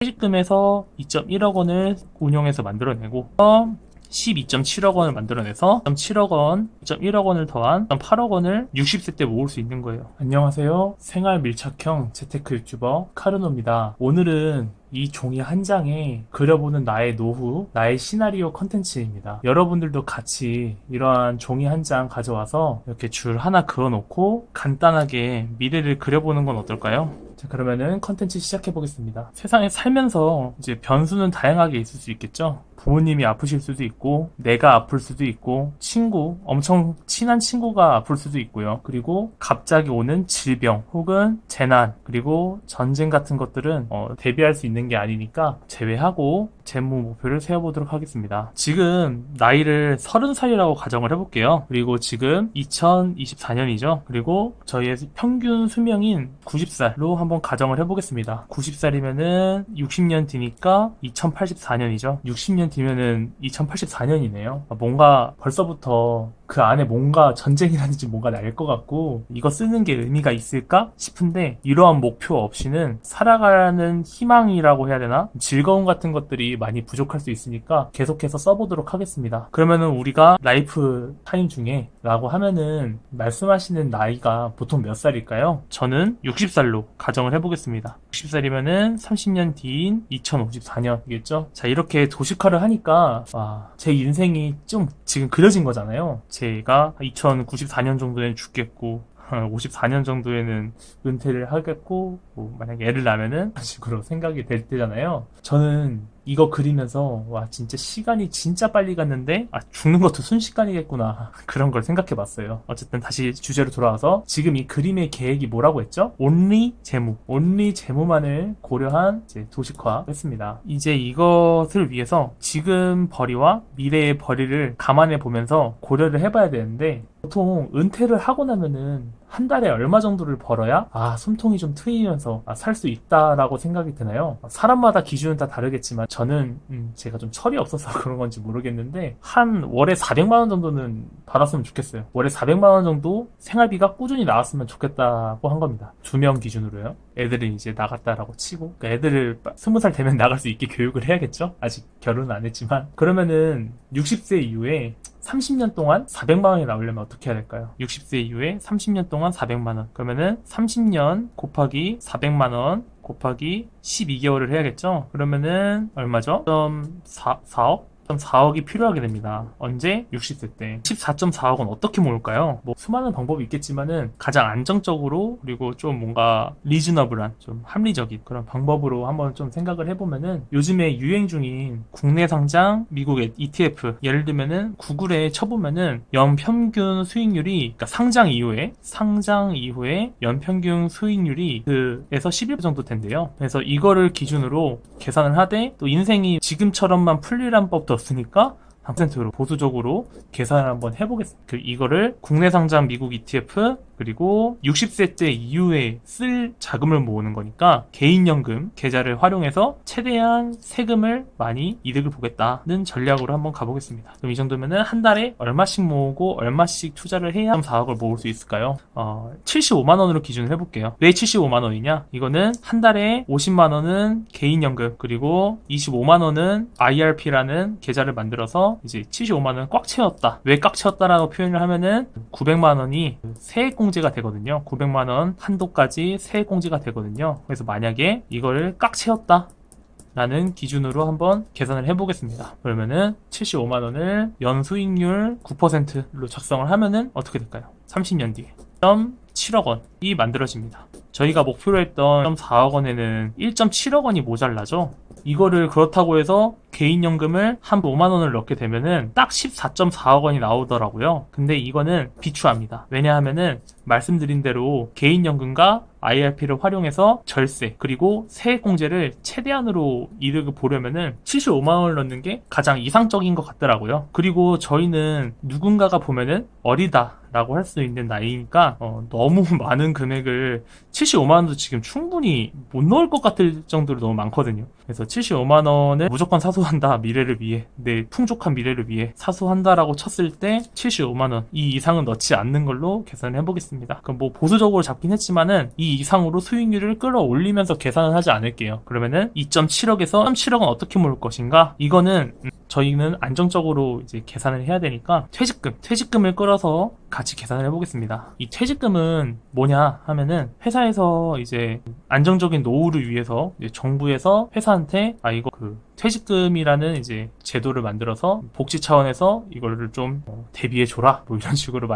퇴직금에서 2.1억 원을 운용해서 만들어내고 12.7억 원을 만들어내서 7억 원, 2.1억 원을 더한 8억 원을 60세 때 모을 수 있는 거예요. 안녕하세요. 생활 밀착형 재테크 유튜버 카르노입니다. 오늘은 이 종이 한 장에 그려보는 나의 노후, 나의 시나리오 컨텐츠입니다. 여러분들도 같이 이러한 종이 한 장 가져와서 이렇게 줄 하나 그어놓고 간단하게 미래를 그려보는 건 어떨까요? 자, 그러면은 컨텐츠 시작해 보겠습니다. 세상에 살면서 이제 변수는 다양하게 있을 수 있겠죠? 부모님이 아프실 수도 있고, 내가 아플 수도 있고, 친구, 엄청 친한 친구가 아플 수도 있고요. 그리고 갑자기 오는 질병 혹은 재난, 그리고 전쟁 같은 것들은 대비할 수 있는 게 아니니까 제외하고 재무 목표를 세워보도록 하겠습니다. 지금 나이를 30살이라고 가정을 해볼게요. 그리고 지금 2024년이죠. 그리고 저희의 평균 수명인 90살로 한번 가정을 해보겠습니다. 90살이면은 60년 뒤니까 2084년이죠. 60년 뒤면은 2084년이네요. 뭔가 벌써부터 그 안에 뭔가 전쟁이라든지 뭔가 날 것 같고 이거 쓰는 게 의미가 있을까 싶은데 이러한 목표 없이는 살아가는 희망이라고 해야 되나? 즐거움 같은 것들이 많이 부족할 수 있으니까 계속해서 써보도록 하겠습니다. 그러면은 우리가 라이프 타임 중에 라고 하면은 말씀하시는 나이가 보통 몇 살일까요? 저는 60살로 가정을 해보겠습니다. 60살이면은 30년 뒤인 2054년이겠죠? 자, 이렇게 도식화를 하니까 제 인생이 좀 지금 그려진 거잖아요. 제가 2094년 정도에는 죽겠고 54년 정도에는 은퇴를 하겠고 만약에 애를 낳으면은 그런 식으로 생각이 될 때잖아요. 저는 이거 그리면서 와 진짜 시간이 진짜 빨리 갔는데 죽는 것도 순식간이겠구나 그런 걸 생각해 봤어요. 어쨌든 다시 주제로 돌아와서 지금 이 그림의 계획이 뭐라고 했죠? only 재무만을 고려한 이제 도식화 했습니다. 이제 이것을 위해서 지금 벌이와 미래의 벌이를 감안해 보면서 고려를 해봐야 되는데 보통 은퇴를 하고 나면은 한 달에 얼마 정도를 벌어야 숨통이 좀 트이면서 살 수 있다라고 생각이 드나요? 사람마다 기준은 다 다르겠지만 저는 제가 좀 철이 없어서 그런 건지 모르겠는데 한 월에 400만 원 정도는 받았으면 좋겠어요. 월에 400만 원 정도 생활비가 꾸준히 나왔으면 좋겠다고 한 겁니다. 2명 기준으로요. 애들은 이제 나갔다라고 치고 그러니까 애들을 20살 되면 나갈 수 있게 교육을 해야겠죠? 아직 결혼은 안 했지만 그러면은 60세 이후에 30년 동안 400만 원이 나오려면 어떻게 해야 될까요? 60세 이후에 30년 동안 400만 원. 그러면은 30년 곱하기 400만 원 곱하기 12개월을 해야겠죠? 그러면은 얼마죠? 4억? 4억이 필요하게 됩니다. 언제? 60세 때. 14.4억은 어떻게 모을까요? 수많은 방법이 있겠지만은 가장 안정적으로 그리고 좀 뭔가 리즈너블한 좀 합리적인 그런 방법으로 한번 좀 생각을 해보면은 요즘에 유행 중인 국내 상장 미국의 ETF 예를 들면은 구글에 쳐보면은 연평균 수익률이 그러니까 상장 이후에 연평균 수익률이 그에서 11% 정도 된대요. 그래서 이거를 기준으로 계산을 하되 또 인생이 지금처럼만 풀리란 법도 없으니까 3%로 보수적으로 계산을 한번 해보겠습니다. 이거를 국내 상장 미국 ETF 그리고 60세 때 이후에 쓸 자금을 모으는 거니까 개인연금 계좌를 활용해서 최대한 세금을 많이 이득을 보겠다는 전략으로 한번 가보겠습니다. 그럼 이 정도면은 한 달에 얼마씩 모으고 얼마씩 투자를 해야 4억을 모을 수 있을까요? 75만 원으로 기준을 해볼게요. 왜 75만 원이냐? 이거는 한 달에 50만 원은 개인연금 그리고 25만 원은 IRP라는 계좌를 만들어서 이제 75만 원을 꽉 채웠다. 왜 꽉 채웠다라고 표현을 하면은 900만 원이 세액공제가 되거든요. 900만 원 한도까지 세액공제가 되거든요. 그래서 만약에 이거를 꽉 채웠다 라는 기준으로 한번 계산을 해보겠습니다. 그러면은 75만 원을 연수익률 9%로 작성을 하면은 어떻게 될까요? 30년 뒤에 7억 원이 만들어집니다. 저희가 목표로 했던 4억 원에는 1.7억 원이 모자라죠. 이거를 그렇다고 해서 개인연금을 한 5만 원을 넣게 되면은 딱 14.4억 원이 나오더라고요. 근데 이거는 비추합니다. 왜냐하면은 말씀드린 대로 개인연금과 IRP를 활용해서 절세 그리고 세액공제를 최대한으로 이득을 보려면은 75만 원을 넣는 게 가장 이상적인 것 같더라고요. 그리고 저희는 누군가가 보면은 어리다 라고 할 수 있는 나이니까 너무 많은 금액을 75만 원도 지금 충분히 못 넣을 것 같을 정도로 너무 많거든요. 그래서 75만 원을 무조건 사수한다 미래를 위해 내 풍족한 미래를 위해 사수한다라고 쳤을 때 75만 원 이 이상은 넣지 않는 걸로 계산을 해보겠습니다. 해보겠습니다. 그럼 뭐 보수적으로 잡긴 했지만은 이 이상으로 수익률을 끌어올리면서 계산을 하지 않을게요. 그러면은 2.7억에서 3.7억은 어떻게 모을 것인가? 이거는 저희는 안정적으로 이제 계산을 해야 되니까 퇴직금을 끌어서 같이 계산을 해보겠습니다. 이 퇴직금은 뭐냐 하면은 회사에서 이제 안정적인 노후를 위해서 이제 정부에서 회사한테 이거 퇴직금이라는 이제 제도를 만들어서 복지 차원에서 이거를 좀 대비해줘라 뭐 이런 식으로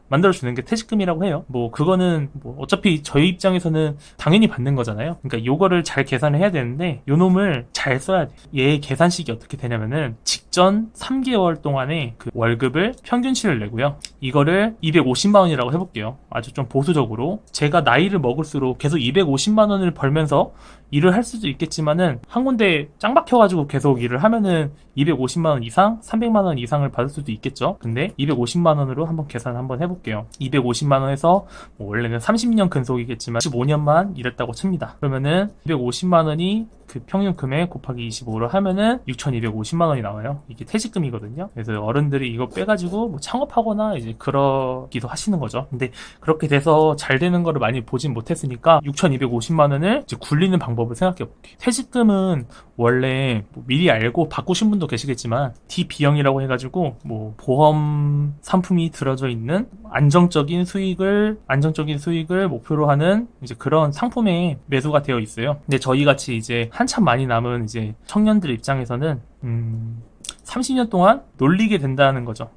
만들어주는 게 퇴직금이라고 해요. 뭐 그거는 뭐 어차피 저희 입장에서는 당연히 받는 거잖아요. 그러니까 요거를 잘 계산을 해야 되는데 요 놈을 잘 써야 돼. 얘 계산식이 어떻게 되냐면은 직전 3개월 동안의 그 월급을 평균치를 내고요. 이거를 250만 원이라고 해볼게요. 아주 좀 보수적으로. 제가 나이를 먹을수록 계속 250만 원을 벌면서 일을 할 수도 있겠지만은 한 군데 짱 박혀가지고 계속 일을 하면은 250만 원 이상, 300만 원 이상을 받을 수도 있겠죠. 근데 250만 원으로 한번 계산을 한번 해볼게요. 250만 원에서 뭐 원래는 30년 근속이겠지만 15년만 일했다고 칩니다. 그러면은 250만 원이 그 평균 금액 곱하기 25로 하면은 6,250만 원이 나와요. 이게 퇴직금이거든요. 그래서 어른들이 이거 빼가지고 뭐 창업하거나 이제 그러기도 하시는 거죠. 근데 그렇게 돼서 잘 되는 거를 많이 보진 못했으니까 6,250만 원을 이제 굴리는 방법을 생각해 볼게요. 퇴직금은 원래 뭐 미리 알고 바꾸신 분도 계시겠지만 DB형이라고 해가지고 뭐 보험 상품이 들어져 있는 안정적인 수익을 목표로 하는 이제 그런 상품에 매수가 되어 있어요. 근데 저희 같이 이제 한참 많이 남은 이제 청년들 입장에서는 30년 동안 놀게 된다는 거죠.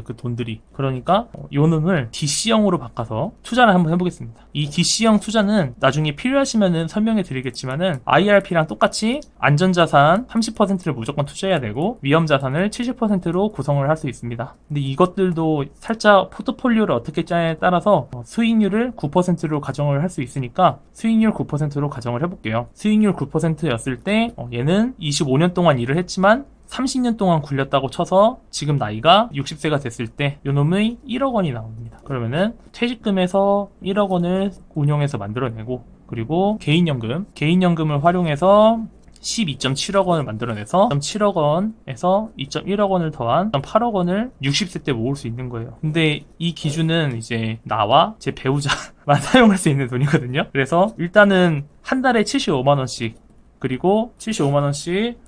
그 돈들이. 그러니까 요 놈을 DC형으로 바꿔서 투자를 한번 해보겠습니다. 이 DC형 투자는 나중에 필요하시면은 설명해 드리겠지만은 IRP랑 똑같이 안전자산 30%를 무조건 투자해야 되고 위험자산을 70%로 구성을 할 수 있습니다. 근데 이것들도 살짝 포트폴리오를 어떻게 짜냐에 따라서 수익률을 9%로 가정을 할 수 있으니까 수익률 9%로 가정을 해볼게요. 수익률 9%였을 때 얘는 25년 동안 일을 했지만 30년 동안 굴렸다고 쳐서 지금 나이가 60세가 됐을 때 요놈의 1억 원이 나옵니다. 그러면은 퇴직금에서 1억 원을 운용해서 만들어내고 그리고 개인연금을 활용해서 12.7억 원을 만들어내서 7억 원에서 2.1억 원을 더한 8억 원을 60세 때 모을 수 있는 거예요. 근데 이 기준은 이제 나와 제 배우자만 사용할 수 있는 돈이거든요. 그래서 일단은 한 달에 75만 원씩 그리고 75만 원씩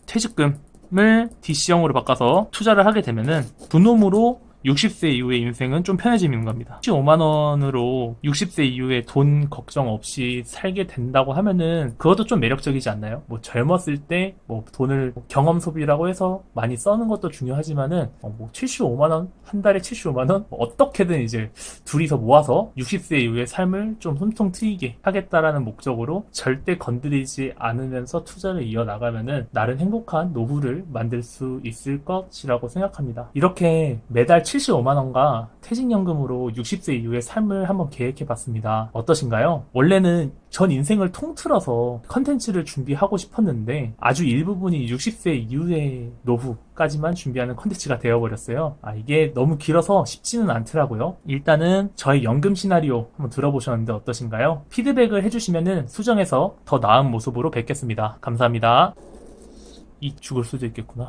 퇴직금을 DC형으로 바꿔서 투자를 하게 되면은 그놈으로 60세 이후의 인생은 좀 편해지는 겁니다. 15만 원으로 60세 이후에 돈 걱정 없이 살게 된다고 하면은 그것도 좀 매력적이지 않나요? 뭐 젊었을 때 뭐 돈을 경험 소비라고 해서 많이 써는 것도 중요하지만은 뭐 75만 원, 한 달에 75만 원 어떻게든 이제 둘이서 모아서 60세 이후의 삶을 좀 숨통 트이게 하겠다라는 목적으로 절대 건드리지 않으면서 투자를 이어나가면은 나름 행복한 노후를 만들 수 있을 것이라고 생각합니다. 이렇게 매달 75만 원과 퇴직연금으로 60세 이후의 삶을 한번 계획해 봤습니다. 어떠신가요? 원래는 전 인생을 통틀어서 컨텐츠를 준비하고 싶었는데 아주 일부분이 60세 이후의 노후까지만 준비하는 컨텐츠가 되어버렸어요. 이게 너무 길어서 쉽지는 않더라고요. 일단은 저의 연금 시나리오 한번 들어보셨는데 어떠신가요? 피드백을 해주시면은 수정해서 더 나은 모습으로 뵙겠습니다. 감사합니다. 죽을 수도 있겠구나.